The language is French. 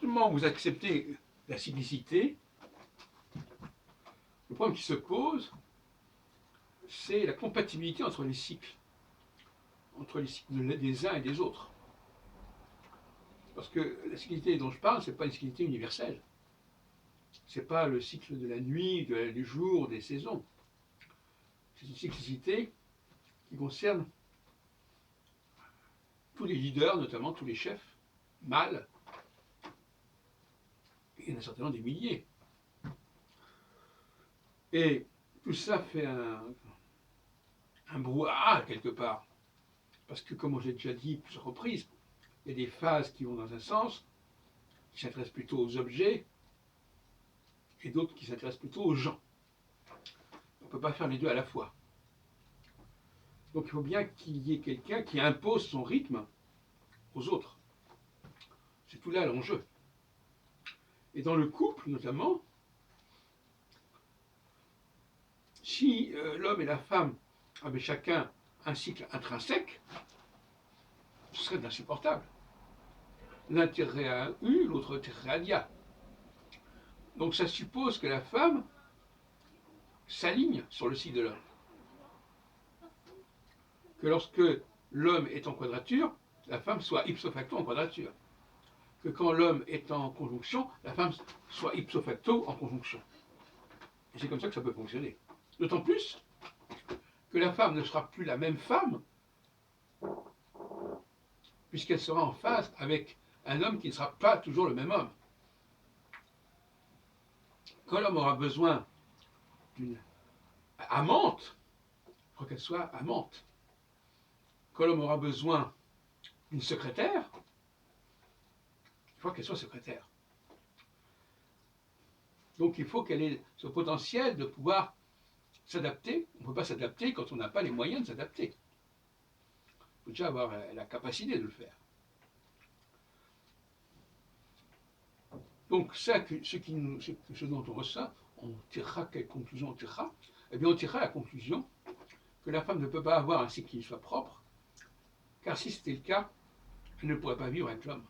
simplement vous acceptez la cyclicité, le problème qui se pose, c'est la compatibilité entre les cycles des uns et des autres. Parce que la cyclicité dont je parle, ce n'est pas une cyclicité universelle. Ce n'est pas le cycle de la nuit, du jour, des saisons. C'est une cyclicité qui concerne tous les leaders, notamment tous les chefs, mâles. Il y en a certainement des milliers. Et tout ça fait un brouhaha quelque part. Parce que, comme j'ai déjà dit plusieurs reprises, il y a des phases qui vont dans un sens, qui s'intéressent plutôt aux objets, et d'autres qui s'intéressent plutôt aux gens. On ne peut pas faire les deux à la fois. Donc il faut bien qu'il y ait quelqu'un qui impose son rythme aux autres. C'est tout là l'enjeu. Et dans le couple, notamment, si l'homme et la femme avaient chacun un cycle intrinsèque, ce serait insupportable. L'intérêt à U, l'autre intérêt à dia. Donc ça suppose que la femme s'aligne sur le cycle de l'homme. Que lorsque l'homme est en quadrature, la femme soit ipso facto en quadrature. Que quand l'homme est en conjonction, la femme soit ipso facto en conjonction. Et c'est comme ça que ça peut fonctionner. D'autant plus que la femme ne sera plus la même femme, puisqu'elle sera en phase avec un homme qui ne sera pas toujours le même homme. Quand l'homme aura besoin d'une amante, il faut qu'elle soit amante. Quand l'homme aura besoin d'une secrétaire, il faut qu'elle soit secrétaire. Donc il faut qu'elle ait ce potentiel de pouvoir s'adapter. On ne peut pas s'adapter quand on n'a pas les moyens de s'adapter. Il faut déjà avoir la capacité de le faire. Donc ça, ce dont on ressent, on tirera quelle conclusion on tirera? Eh bien on tirera la conclusion que la femme ne peut pas avoir un cycle qui soit propre, car si c'était le cas, elle ne pourrait pas vivre avec l'homme.